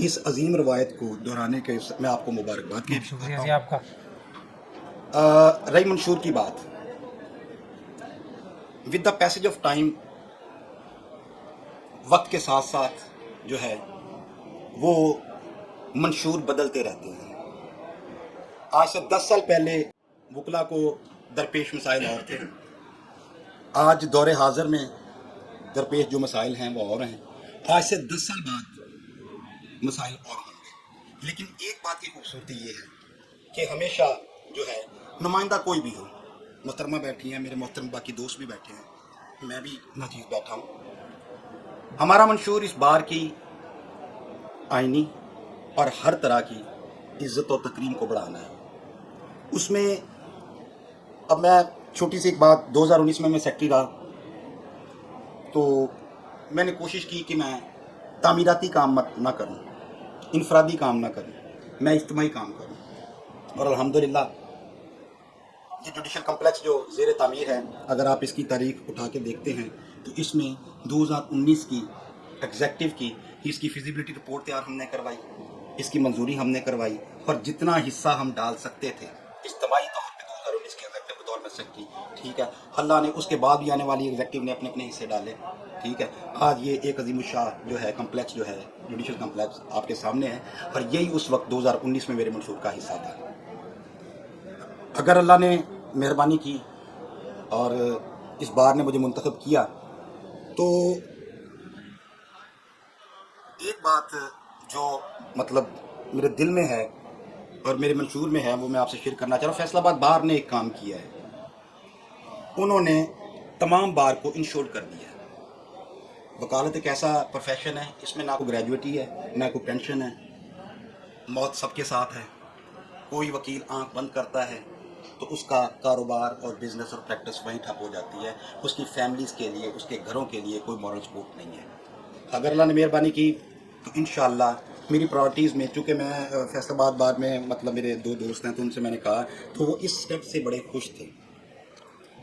اس عظیم روایت کو دہرانے کے میں آپ کو مبارکباد کے شکریہ جی آپ کا. رہی منشور کی بات، with the passage of time, وقت کے ساتھ ساتھ جو ہے وہ منشور بدلتے رہتے ہیں. آج سے 10 سال پہلے وکلا کو درپیش مسائل اور تھے، آج دور حاضر میں درپیش جو مسائل ہیں وہ اور ہیں. آج سے 10 سال بعد مسائل اور ہوں گے. لیکن ایک بات کی خوبصورتی یہ ہے کہ ہمیشہ جو ہے نمائندہ کوئی بھی ہو، محترمہ بیٹھی ہیں، میرے محترم باقی دوست بھی بیٹھے ہیں، میں بھی ناچیز بیٹھا ہوں، ہمارا منشور اس بار کی آئینی اور ہر طرح کی عزت و تکریم کو بڑھانا ہے. اس میں اب میں چھوٹی سی ایک بات، 2019 میں سیکٹری رہا تو میں نے کوشش کی کہ میں تعمیراتی کام نہ کروں، انفرادی کام نہ کروں، میں اجتماعی کام کروں. اور الحمدللہ یہ جوڈیشل کمپلیکس جو زیر تعمیر ہے، اگر آپ اس کی تاریخ اٹھا کے دیکھتے ہیں تو اس میں 2019 کی ایگزیکٹو کی اس کی فیزیبلٹی رپورٹ تیار ہم نے کروائی، اس کی منظوری ہم نے کروائی، اور جتنا حصہ ہم ڈال سکتے تھے اجتماعی طور پہ 2019 کے ایگزیکٹو کے دور میں سیکٹری، ٹھیک ہے، اللہ نے اس کے بعد بھی آنے والی ایگزیکٹو نے اپنے اپنے حصے ڈالے، ٹھیک ہے. آج یہ ایک عظیم الشاہ جو ہے کمپلیکس جو ہے جوڈیشل کمپلیکس آپ کے سامنے ہے، اور یہی اس وقت 2019 میں میرے منشور کا حصہ تھا. اگر اللہ نے مہربانی کی اور اس بار نے مجھے منتخب کیا تو ایک بات جو مطلب میرے دل میں ہے اور میرے منشور میں ہے وہ میں آپ سے شیئر کرنا چاہ رہا ہوں. فیصل آباد بار نے ایک کام کیا ہے، انہوں نے تمام بار کو انشور کر دیا ہے. وکالت ایک ایسا پروفیشن ہے، اس میں نہ کوئی گریجویٹی ہے، نہ کوئی پینشن ہے، موت سب کے ساتھ ہے. کوئی وکیل آنکھ بند کرتا ہے تو اس کا کاروبار اور بزنس اور پریکٹس وہیں ٹھپ ہو جاتی ہے. اس کی فیملیز کے لیے، اس کے گھروں کے لیے کوئی مورل سپورٹ نہیں ہے. اگر اللہ نے مہربانی کی تو انشاءاللہ میری پرائرٹیز میں، چونکہ میں فیصل آباد بار میں مطلب میرے 2 دوست ہیں تو ان سے میں نے کہا تو وہ اس اسٹیپ سے بڑے خوش تھے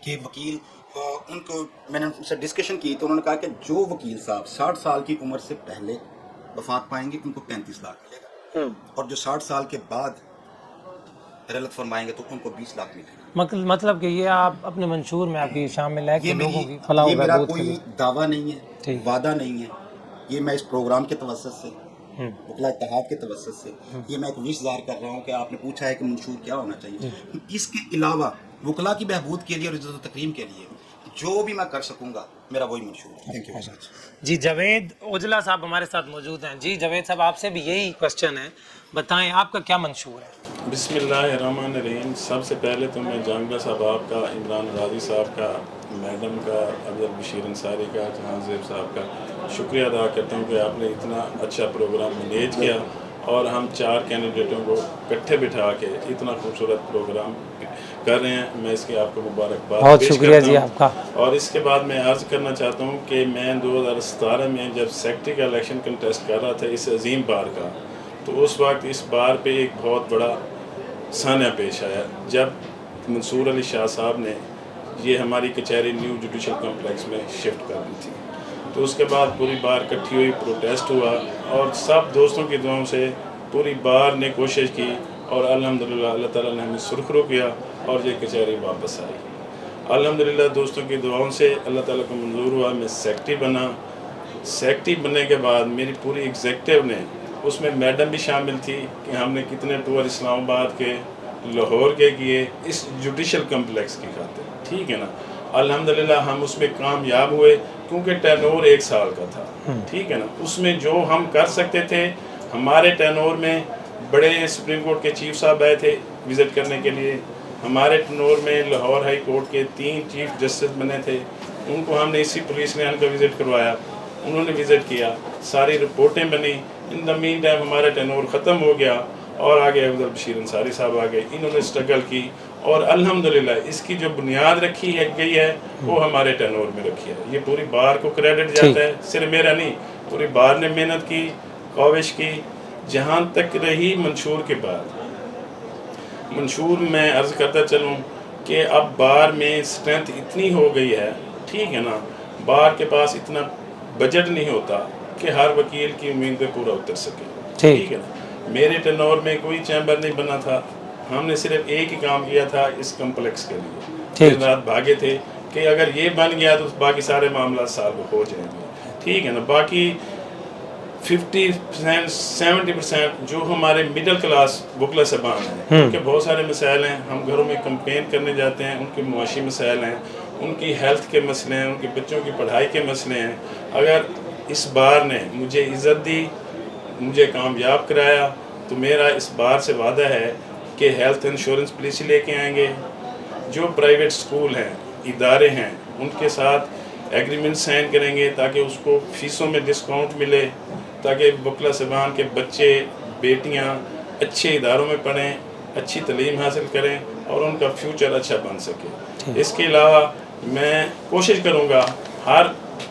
کہ وکیل، ان کو میں نے ان سے ڈسکشن کی تو انہوں نے کہا کہ جو وکیل صاحب 60 سال کی عمر سے پہلے وفات پائیں گے ان کو 35 لاکھ ملے گا، اور جو 60 سال کے بعد رحلت فرمائیں گے تو ان کو 20 لاکھ ملے گا. مطلب کہ یہ آپ اپنے منشور میں آپ کی شامل ہے کہ یہ لوگوں کی فلاح و یہ میرا بہبود کے کوئی لیے. دعویٰ نہیں ہے، ٹھیک. وعدہ نہیں ہے، یہ میں اس پروگرام کے توسط سے، وکلا اتحاد کے توسط سے یہ میں ایک وش ظاہر کر رہا ہوں کہ آپ نے پوچھا ہے کہ منشور کیا ہونا چاہیے. اس کے علاوہ وکلا کی بہبود کے لیے اور عزت و تکریم کے لیے جو بھی میں کر سکوں گا میرا وہی منشور ہے. Thank you very much. جی جاوید اوجلا صاحب ہمارے ساتھ موجود ہیں. جی جاوید صاحب آپ سے بھی یہی کوشچن ہے، بتائیں آپ کا کیا منشور ہے؟ بسم اللہ الرحمن الرحیم. سب سے پہلے تو میں جانگلہ صاحب آپ کا، عمران راضی صاحب کا، میڈم کا، افضل بشیر انصاری کا، جہاں زیب صاحب کا شکریہ ادا کرتا ہوں کہ آپ نے اتنا اچھا پروگرام مینیج کیا اور ہم 4 کینڈیڈیٹوں کو اکٹھے بٹھا کے اتنا خوبصورت پروگرام کر رہے ہیں. میں اس کی آپ کو مبارکباد بہت پیش شکریہ کرتا جی ہوں. آپ کا. اور اس کے بعد میں عرض کرنا چاہتا ہوں کہ میں 2017 میں جب سیکٹری کا الیکشن کنٹیسٹ کر رہا تھا اس عظیم بار کا، تو اس وقت اس بار پہ ایک بہت بڑا سانحہ پیش آیا جب منصور علی شاہ صاحب نے یہ ہماری کچہری نیو جوڈیشل کمپلیکس میں شفٹ کر دی تھی. تو اس کے بعد پوری بار اکٹھی ہوئی، پروٹیسٹ ہوا، اور سب دوستوں کی دعاؤں سے پوری بار نے کوشش کی اور الحمدللہ اللہ تعالیٰ نے ہمیں سرخرو کیا اور یہ کچہری واپس آئی. الحمدللہ دوستوں کی دعاؤں سے اللہ تعالیٰ کو منظور ہوا، میں سیکٹری بنا. سیکٹری بننے کے بعد میری پوری ایگزیکٹو نے، اس میں میڈم بھی شامل تھی کہ ہم نے کتنے ٹور اسلام آباد کے، لاہور کے کیے اس جوڈیشل کمپلیکس کی خاطر، ٹھیک ہے نا. الحمدللہ ہم اس میں کامیاب ہوئے کیونکہ ٹینور 1 سال کا تھا، ٹھیک ہے نا. اس میں جو ہم کر سکتے تھے، ہمارے ٹینور میں بڑے سپریم کورٹ کے چیف صاحب آئے تھے وزٹ کرنے کے لیے. ہمارے ٹینور میں لاہور ہائی کورٹ کے 3 چیف جسٹس بنے تھے، ان کو ہم نے اسی پولیس نے ان کا وزٹ کروایا، انہوں نے وزٹ کیا، ساری رپورٹیں بنی. ان دا مین ٹائم ہمارا ٹینور ختم ہو گیا اور آگے افضل بشیر انصاری صاحب آ گئے. انہوں نے اسٹرگل کی اور الحمدللہ اس کی جو بنیاد رکھی ہے گئی ہے وہ ہمارے ٹینور میں رکھی ہے. یہ پوری بار کو کریڈٹ جاتا ہے، صرف میرا نہیں، پوری بار نے محنت کی، کاوش کی. جہاں تک رہی منشور کے بعد، منشور میں عرض کرتا چلوں کہ اب بار میں اسٹرینتھ اتنی ہو گئی ہے، ٹھیک ہے نا. بار کے پاس اتنا بجٹ نہیں ہوتا کہ ہر وکیل کی امید پہ پورا اتر سکے. ٹھیک ہے نا. میرے ٹرن اوور میں کوئی چیمبر نہیں بنا تھا, ہم نے صرف ایک ہی کام کیا تھا اس کمپلیکس کے لیے, دن رات بھاگے تھے کہ اگر یہ بن گیا تو باقی سارے معاملات سالو ہو جائیں گے. ٹھیک ہے نا. باقی 50% 70% جو ہمارے مڈل کلاس وکلا صاحبان ہیں, ان کے بہت سارے مسائل ہیں, ہم گھروں میں کمپین کرنے جاتے ہیں, ان کے معاشی مسائل ہیں, ان کی ہیلتھ کے مسئلے ہیں, ان کے بچوں کی پڑھائی کے مسئلے ہیں. اگر اس بار نے مجھے عزت دی, مجھے کامیاب کرایا, تو میرا اس بار سے وعدہ ہے کہ ہیلتھ انشورنس پالیسی لے کے آئیں گے. جو پرائیویٹ سکول ہیں, ادارے ہیں, ان کے ساتھ ایگریمنٹ سائن کریں گے تاکہ اس کو فیسوں میں ڈسکاؤنٹ ملے, تاکہ وکلا صاحبان کے بچے بیٹیاں اچھے اداروں میں پڑھیں, اچھی تعلیم حاصل کریں اور ان کا فیوچر اچھا بن سکے. اس کے علاوہ میں کوشش کروں گا ہر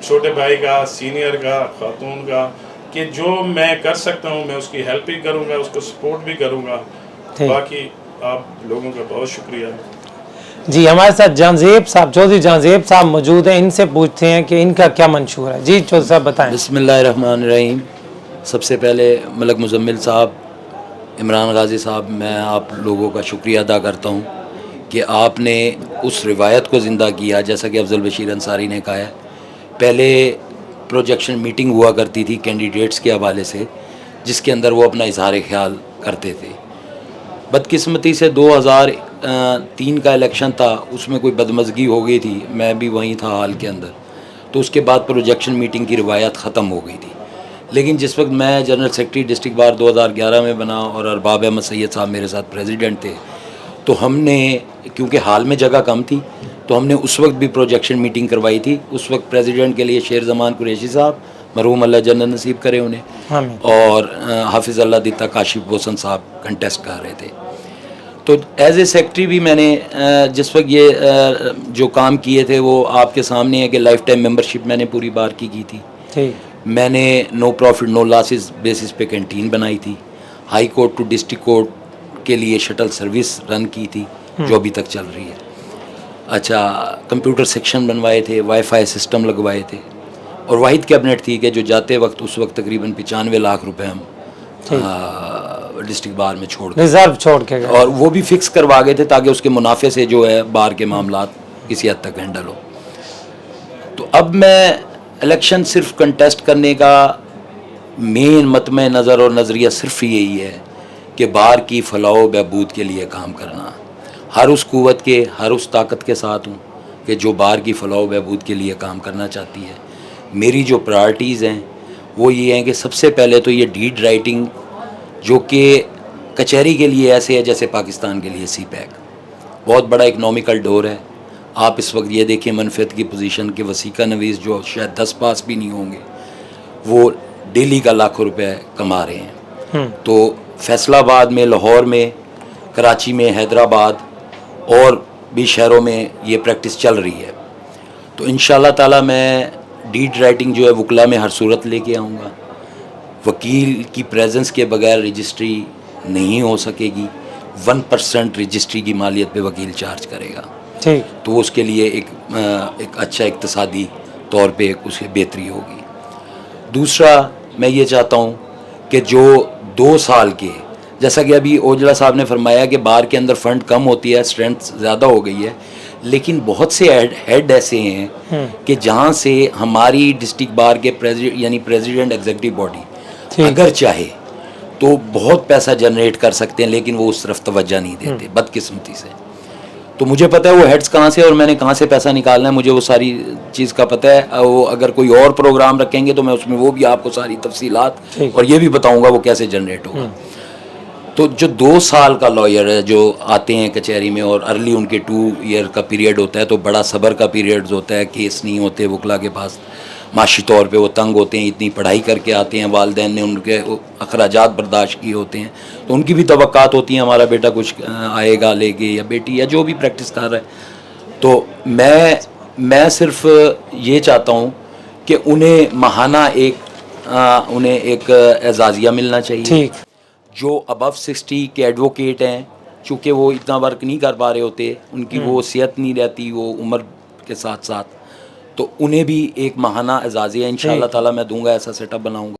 چھوٹے بھائی کا, سینئر کا, خاتون کا, کہ جو میں کر سکتا ہوں میں اس کی ہیلپ بھی کروں گا, اس کو سپورٹ بھی کروں گا. باقی آپ لوگوں کا بہت شکریہ. جی ہمارے ساتھ جہانزیب صاحب, چودھری جہانزیب صاحب موجود ہیں, ان سے پوچھتے ہیں کہ ان کا کیا منشور ہے. جی چودھری صاحب بتائیں. بسم اللہ الرحمن الرحیم. سب سے پہلے ملک مزمل صاحب, عمران غازی صاحب, میں آپ لوگوں کا شکریہ ادا کرتا ہوں کہ آپ نے اس روایت کو زندہ کیا. جیسا کہ افضل بشیر انصاری نے کہا ہے, پہلے پروجیکشن میٹنگ ہوا کرتی تھی کینڈیڈیٹس کے حوالے سے, جس کے اندر وہ اپنا اظہار خیال کرتے تھے. بدقسمتی سے 2003 کا الیکشن تھا, اس میں کوئی بدمزگی ہو گئی تھی, میں بھی وہیں تھا حال کے اندر, تو اس کے بعد پروجیکشن میٹنگ کی روایت ختم ہو گئی تھی. لیکن جس وقت میں جنرل سیکرٹری ڈسٹرکٹ بار 2011 میں بنا اور ارباب احمد سید صاحب میرے ساتھ پریزیڈنٹ تھے, تو ہم نے, کیونکہ حال میں جگہ کم تھی, تو ہم نے اس وقت بھی پروجیکشن میٹنگ کروائی تھی. اس وقت پریزیڈنٹ کے لیے شیر زمان قریشی صاحب, مرحوم اللہ جنت نصیب کرے انہیں, اور حافظ اللہ دیتا کاشف حسن صاحب کنٹیسٹ کر رہے تھے. تو ایز اے سیکرٹری بھی میں نے جس وقت یہ جو کام کیے تھے وہ آپ کے سامنے ہے کہ لائف ٹائم ممبرشپ میں نے پوری بار کی تھی. میں نے no profit no losses basis پہ کینٹین بنائی تھی. High court to district court کے لیے شٹل سروس رن کی تھی جو ابھی تک چل رہی ہے. اچھا, کمپیوٹر سیکشن بنوائے تھے, وائی فائی سسٹم لگوائے تھے, اور واحد کیبنٹ تھی کہ جو جاتے وقت اس وقت تقریباً 95 لاکھ روپے ہم ڈسٹرکٹ بار میں چھوڑ کے گئے, اور وہ بھی فکس کروا گئے تھے تاکہ اس کے منافع سے جو ہے بار کے معاملات کسی حد تک ہینڈل ہو. تو اب میں الیکشن صرف کنٹیسٹ کرنے کا مین مطمع نظر اور نظریہ صرف یہی ہے کہ بار کی فلاح و بہبود کے لیے کام کرنا. ہر اس قوت کے, ہر اس طاقت کے ساتھ ہوں کہ جو بار کی فلاح و بہبود کے لیے کام کرنا چاہتی ہے. میری جو پرائرٹیز ہیں وہ یہ ہیں کہ سب سے پہلے تو یہ ڈیڈ رائٹنگ, جو کہ کچہری کے لیے ایسے ہے جیسے پاکستان کے لیے سی پیک, بہت بڑا اکنامیکل ڈور ہے. آپ اس وقت یہ دیکھیں منفیت کی پوزیشن کے وسیقہ نویس جو شاید 10 پاس بھی نہیں ہوں گے, وہ ڈیلی کا لاکھوں روپے کما رہے ہیں. تو فیصل آباد میں, لاہور میں, کراچی میں, حیدرآباد اور بھی شہروں میں یہ پریکٹس چل رہی ہے. تو انشاءاللہ تعالی میں ڈیڈ رائٹنگ جو ہے وکلا میں ہر صورت لے کے آؤں گا. وکیل کی پریزنس کے بغیر رجسٹری نہیں ہو سکے گی. 1% رجسٹری کی مالیت پہ وکیل چارج کرے گا, تو اس کے لیے ایک اچھا اقتصادی طور پہ اس کی بہتری ہوگی. دوسرا میں یہ چاہتا ہوں کہ جو 2 سال کے, جیسا کہ ابھی اوجلا صاحب نے فرمایا کہ بار کے اندر فنڈ کم ہوتی ہے, اسٹرینتھ زیادہ ہو گئی ہے, لیکن بہت سے ہیڈ ایسے ہیں کہ جہاں سے ہماری ڈسٹرکٹ بار کے یعنی پریزیڈنٹ ایگزیکٹو باڈی اگر چاہے تو بہت پیسہ جنریٹ کر سکتے ہیں, لیکن وہ اس طرف توجہ نہیں دیتے بدقسمتی سے. تو مجھے پتہ ہے وہ ہیڈز کہاں سے اور میں نے کہاں سے پیسہ نکالنا ہے, مجھے وہ ساری چیز کا پتہ ہے. وہ اگر کوئی اور پروگرام رکھیں گے تو میں اس میں وہ بھی آپ کو ساری تفصیلات اور یہ بھی بتاؤں گا وہ کیسے جنریٹ ہوگا. تو جو 2 سال کا لائر ہے جو آتے ہیں کچہری میں, اور ارلی ان کے 2 ایئر کا پیریڈ ہوتا ہے, تو بڑا صبر کا پیریڈ ہوتا ہے, کیس نہیں ہوتے وکلا کے پاس, معاشی طور پہ وہ تنگ ہوتے ہیں, اتنی پڑھائی کر کے آتے ہیں, والدین نے ان کے اخراجات برداشت کیے ہوتے ہیں, تو ان کی بھی توقعات ہوتی ہیں ہمارا بیٹا کچھ آئے گا لے کے, یا بیٹی, یا جو بھی پریکٹس کر رہا ہے. تو میں صرف یہ چاہتا ہوں کہ انہیں ماہانہ انہیں ایک اعزازیہ ملنا چاہیے. جو ابو 60 کے ایڈوکیٹ ہیں, چونکہ وہ اتنا ورک نہیں کر پا رہے ہوتے, ان کی وہ صحت نہیں رہتی, وہ عمر کے ساتھ ساتھ, تو انہیں بھی ایک ماہانہ اعزازیہ انشاءاللہ تعالی میں دوں گا, ایسا سیٹ اپ بناؤں گا.